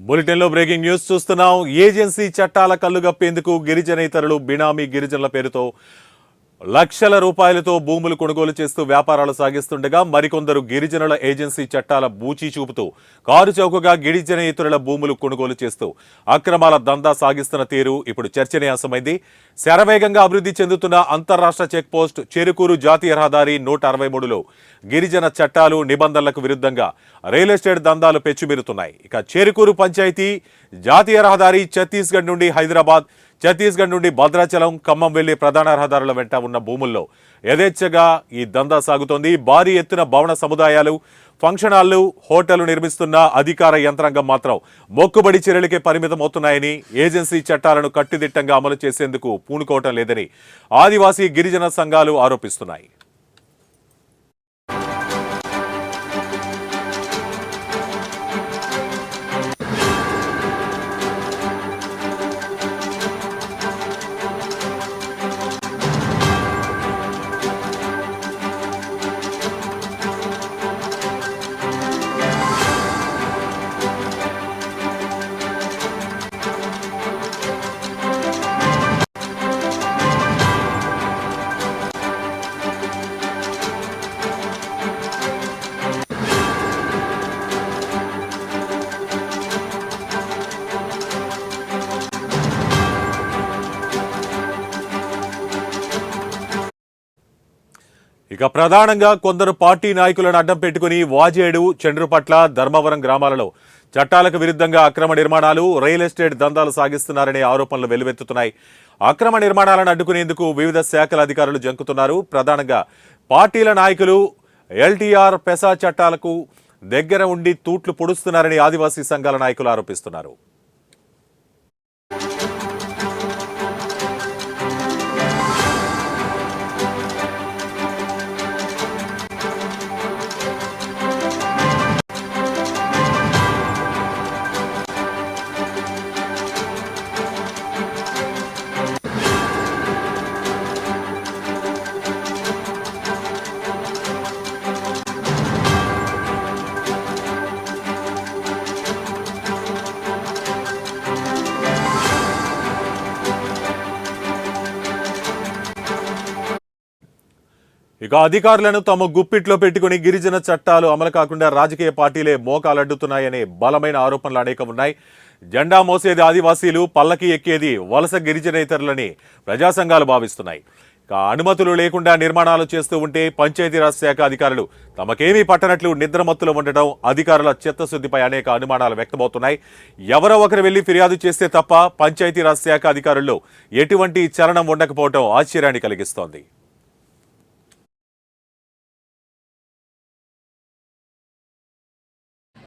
బులెటిన్లో breaking news చూస్తున్నాం. Agency చట్టాల కల్లుగప్పేందుకు గిరిజనేతరులు బినామీ గిరిజనుల పేరుతో లక్షల రూపాయలతో భూములు కొనుగోలు చేస్తూ వ్యాపారాలు సాగిస్తుండగా మరికొందరు గిరిజనుల ఏజెన్సీ చట్టాల బూచీ చూపుతూ కారు చౌకగా గిరిజనేతరుల భూములు కొనుగోలు చేస్తూ అక్రమాల దందా సాగిస్తున్న తీరు ఇప్పుడు చర్చనీయాంశమైంది. శరవేగంగా అభివృద్ధి చెందుతున్న అంతర్రాష్ట్ర చెక్పోస్ట్ చెరుకూరు జాతీయ రహదారి 163లో గిరిజన చట్టాలు నిబంధనలకు విరుద్ధంగా రియల్ ఎస్టేట్ దందాలు పెచ్చుమిరుతున్నాయి. ఇక చెరుకూరు పంచాయతీ జాతీయ రహదారి ఛత్తీస్గఢ్ నుండి హైదరాబాద్, ఛత్తీస్గఢ్ నుండి భద్రాచలం, ఖమ్మం వెళ్లే ప్రధాన రహదారుల వెంట ఉన్న భూముల్లో యథేచ్ఛగా ఈ దందా సాగుతోంది. భారీ ఎత్తున భవన సముదాయాలు, ఫంక్షన్ హాళ్లు, హోటళ్లు నిర్మిస్తున్న అధికార యంత్రాంగం మాత్రం మొక్కుబడి చర్యలకే పరిమితమవుతున్నాయని, ఏజెన్సీ చట్టాలను కట్టుదిట్టంగా అమలు చేసేందుకు పూనుకోవటం లేదని ఆదివాసీ గిరిజన సంఘాలు ఆరోపిస్తున్నాయి. ఇక ప్రధానంగా కొందరు పార్టీ నాయకులను అడ్డం పెట్టుకుని వాజేడు, చండ్రుపట్ల, ధర్మవరం గ్రామాలలో చట్టాలకు విరుద్ధంగా అక్రమ నిర్మాణాలు, రియల్ ఎస్టేట్ దందాలు సాగిస్తున్నారనే ఆరోపణలు వెల్లువెత్తుతున్నాయి. అక్రమ నిర్మాణాలను అడ్డుకునేందుకు వివిధ శాఖల అధికారులు జంకుతున్నారు. ప్రధానంగా పార్టీల నాయకులు ఎల్టీఆర్, పెసా చట్టాలకు దగ్గర ఉండి తూట్లు పొడుస్తున్నారని ఆదివాసీ సంఘాల నాయకులు ఆరోపిస్తున్నారు. ఇక అధికారులను తమ గుప్పిట్లో పెట్టుకుని గిరిజన చట్టాలు అమలు కాకుండా రాజకీయ పార్టీలే మోకాలడ్డుతున్నాయనే బలమైన ఆరోపణలు అనేకం ఉన్నాయి. జెండా మోసేది ఆదివాసీలు, పల్లకి ఎక్కేది వలస గిరిజనేతరులని ప్రజా సంఘాలు భావిస్తున్నాయి. ఇక అనుమతులు లేకుండా నిర్మాణాలు చేస్తూ ఉంటే పంచాయతీరాజ్ శాఖ అధికారులు తమకేమీ పట్టనట్లు నిద్రమత్తులు ఉండటం, అధికారుల చిత్తశుద్ధిపై అనేక అనుమానాలు వ్యక్తమవుతున్నాయి. ఎవరో ఒకరు వెళ్లి ఫిర్యాదు చేస్తే తప్ప పంచాయతీరాజ్ శాఖ అధికారుల్లో ఎటువంటి చలనం ఉండకపోవడం ఆశ్చర్యాన్ని కలిగిస్తోంది.